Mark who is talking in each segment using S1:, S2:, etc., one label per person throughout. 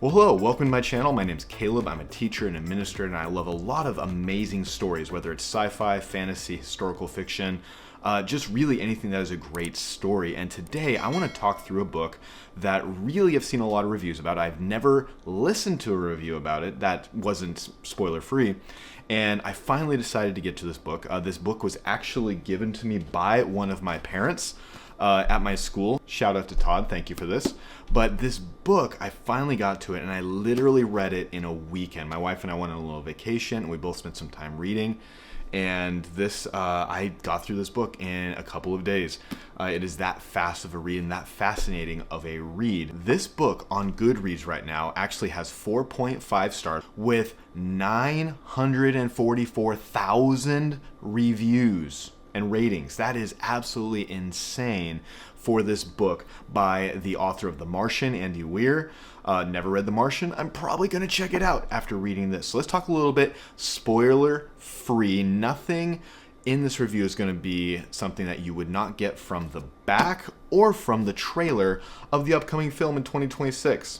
S1: Well, hello, welcome to my channel. My name's Caleb. I'm a teacher and administrator, and I love a lot of amazing stories, whether it's sci-fi, fantasy, historical fiction, just really anything that is a great story. And today I want to talk through a book that really I've seen a lot of reviews about. I've never listened to a review about it that wasn't spoiler free. And I finally decided to get to this book. This book was actually given to me by one of my parents at my school. Shout out to Todd, thank you for this. But this book, I finally got to it, and I literally read it in a weekend. My wife and I went on a little vacation, and we both spent some time reading. And I got through this book in a couple of days. It is that fast of a read and that fascinating of a read. This book on Goodreads right now actually has 4.5 stars with 944,000 reviews and ratings. That is absolutely insane for this book by the author of The Martian, Andy Weir. Never read The Martian. I'm probably going to check it out after reading this. So let's talk a little bit spoiler free. Nothing in this review is going to be something that you would not get from the back or from the trailer of the upcoming film in 2026.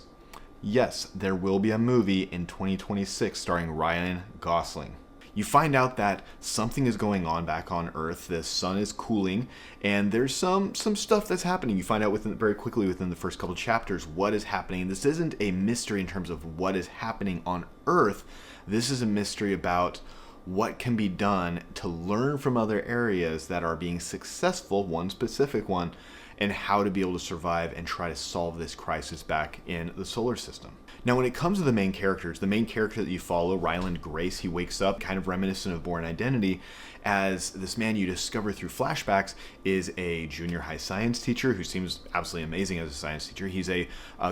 S1: Yes, there will be a movie in 2026 starring Ryan Gosling. You find out that something is going on back on Earth. The sun is cooling, and there's some stuff that's happening. You find out very quickly within the first couple chapters what is happening. This isn't a mystery in terms of what is happening on Earth. This is a mystery about what can be done to learn from other areas that are being successful, one specific one, and how to be able to survive and try to solve this crisis back in the solar system. Now, when it comes to the main characters, the main character that you follow, Ryland Grace, he wakes up kind of reminiscent of Born Identity as this man you discover through flashbacks is a junior high science teacher who seems absolutely amazing as a science teacher. He's a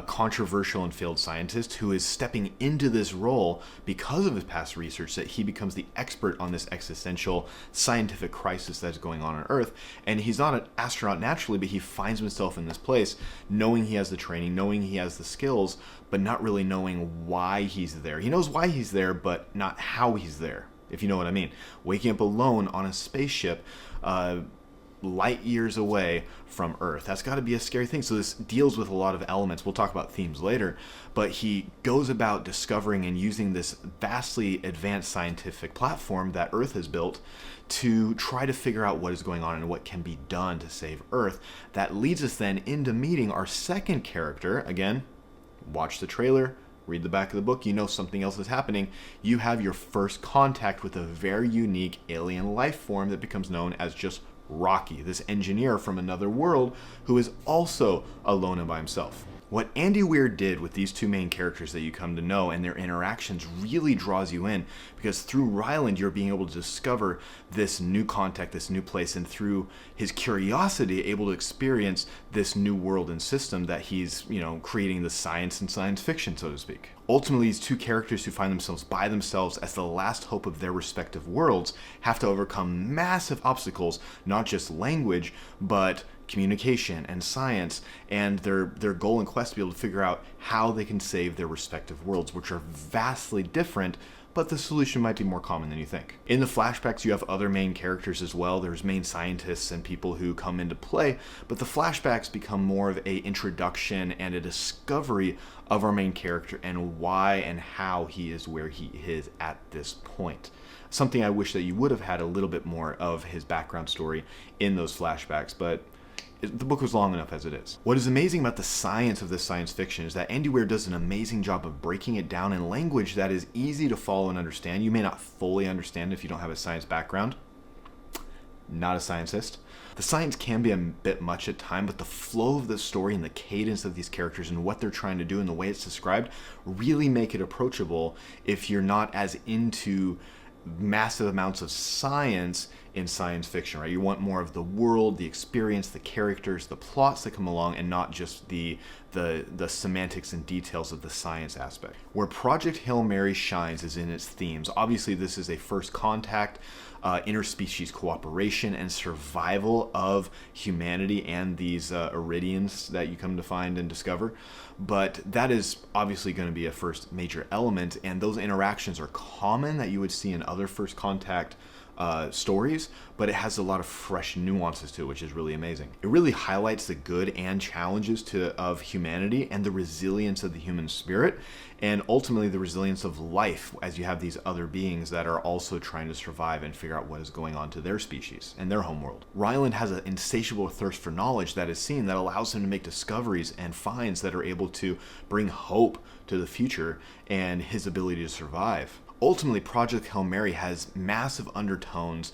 S1: controversial and failed scientist who is stepping into this role because of his past research that he becomes the expert on this existential scientific crisis that's going on Earth. And he's not an astronaut naturally, but he finds himself in this place knowing he has the training, knowing he has the skills, but not really knowing why he's there. He knows why he's there, but not how he's there, if you know what I mean. Waking up alone on a spaceship light years away from Earth. That's got to be a scary thing. So this deals with a lot of elements. We'll talk about themes later, but he goes about discovering and using this vastly advanced scientific platform that Earth has built to try to figure out what is going on and what can be done to save Earth. That leads us then into meeting our second character. Again, watch the trailer, read the back of the book, you know something else is happening. You have your first contact with a very unique alien life form that becomes known as just Rocky, this engineer from another world who is also alone and by himself. What Andy Weir did with these two main characters that you come to know and their interactions really draws you in, because through Ryland you're being able to discover this new contact, this new place, and through his curiosity able to experience this new world and system that he's, creating the science and science fiction, so to speak. Ultimately, these two characters who find themselves by themselves as the last hope of their respective worlds have to overcome massive obstacles, not just language, but communication and science, and their goal and quest to be able to figure out how they can save their respective worlds, which are vastly different, but the solution might be more common than you think. In the flashbacks, you have other main characters as well. There's main scientists and people who come into play, but the flashbacks become more of a introduction and a discovery of our main character and why and how he is where he is at this point. Something I wish that you would have had a little bit more of his background story in those flashbacks, but the book was long enough as it is. What is amazing about the science of this science fiction is that Andy Weir does an amazing job of breaking it down in language that is easy to follow and understand. You may not fully understand if you don't have a science background. Not a scientist. The science can be a bit much at times, but the flow of the story and the cadence of these characters and what they're trying to do and the way it's described really make it approachable if you're not as into massive amounts of science in science fiction, right? You want more of the world, the experience, the characters, the plots that come along, and not just the semantics and details of the science aspect. Where Project Hail Mary shines is in its themes. Obviously, this is a first contact, interspecies cooperation and survival of humanity and these Iridians that you come to find and discover. But that is obviously going to be a first major element, and those interactions are common that you would see in other first contact stories, but it has a lot of fresh nuances to it, which is really amazing. It really highlights the good and challenges of humanity and the resilience of the human spirit, and ultimately the resilience of life as you have these other beings that are also trying to survive and figure out what is going on to their species and their homeworld. Ryland has an insatiable thirst for knowledge that is seen that allows him to make discoveries and finds that are able to bring hope to the future and his ability to survive. Ultimately, Project Hail Mary has massive undertones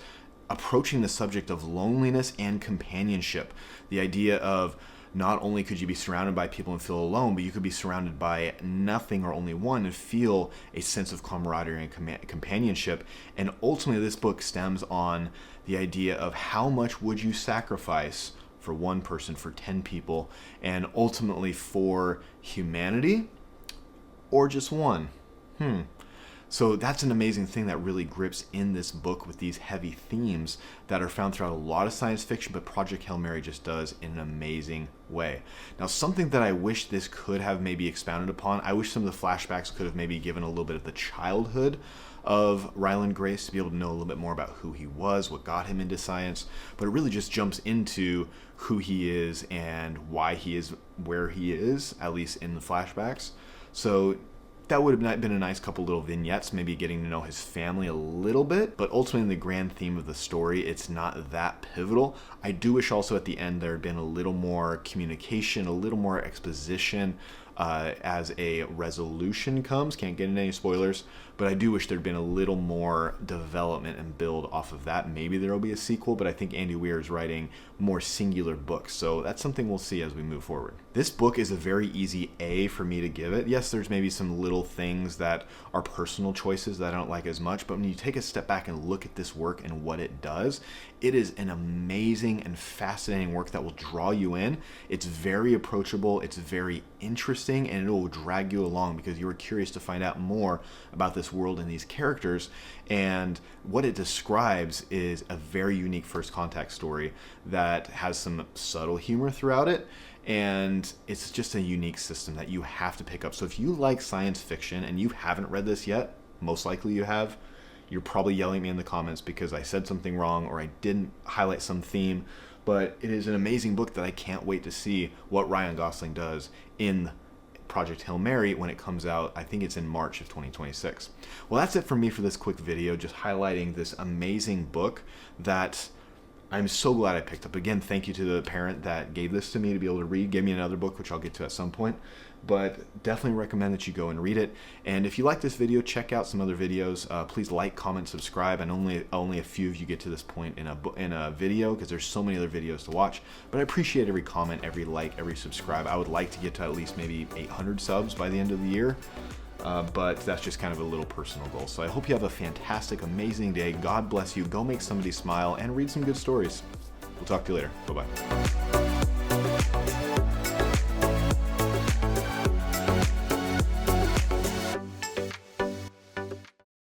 S1: approaching the subject of loneliness and companionship. The idea of not only could you be surrounded by people and feel alone, but you could be surrounded by nothing or only one and feel a sense of camaraderie and companionship. And ultimately, this book stems on the idea of how much would you sacrifice for one person, for 10 people, and ultimately for humanity, or just one? So that's an amazing thing that really grips in this book with these heavy themes that are found throughout a lot of science fiction, but Project Hail Mary just does in an amazing way. Now, something that I wish this could have maybe expounded upon, I wish some of the flashbacks could have maybe given a little bit of the childhood of Ryland Grace to be able to know a little bit more about who he was, what got him into science, but it really just jumps into who he is and why he is where he is, at least in the flashbacks. So that would have been a nice couple little vignettes, maybe getting to know his family a little bit, but ultimately in the grand theme of the story, it's not that pivotal. I do wish also at the end there had been a little more communication, a little more exposition as a resolution comes. Can't get into any spoilers, but I do wish there'd been a little more development and build off of that. Maybe there will be a sequel, but I think Andy Weir is writing more singular books, so that's something we'll see as we move forward. This book is a very easy A for me to give it. Yes, there's maybe some little things that are personal choices that I don't like as much, but when you take a step back and look at this work and what it does, it is an amazing and fascinating work that will draw you in. It's very approachable, it's very interesting, and it will drag you along because you are curious to find out more about this world and these characters. And what it describes is a very unique first contact story that has some subtle humor throughout it, and it's just a unique system that you have to pick up. So if you like science fiction and you haven't read this yet, most likely you have, you're probably yelling at me in the comments because I said something wrong or I didn't highlight some theme, but it is an amazing book that I can't wait to see what Ryan Gosling does in Project Hail Mary when it comes out. I think it's in March of 2026. Well, that's it for me for this quick video, just highlighting this amazing book that I'm so glad I picked up. Again, thank you to the parent that gave this to me to be able to read. Give me another book, which I'll get to at some point. But definitely recommend that you go and read it. And if you like this video, check out some other videos. Please like, comment, subscribe. And only a few of you get to this point in a video because there's so many other videos to watch. But I appreciate every comment, every like, every subscribe. I would like to get to at least maybe 800 subs by the end of the year. But that's just kind of a little personal goal. So I hope you have a fantastic, amazing day. God bless you. Go make somebody smile and read some good stories. We'll talk to you later. Bye-bye.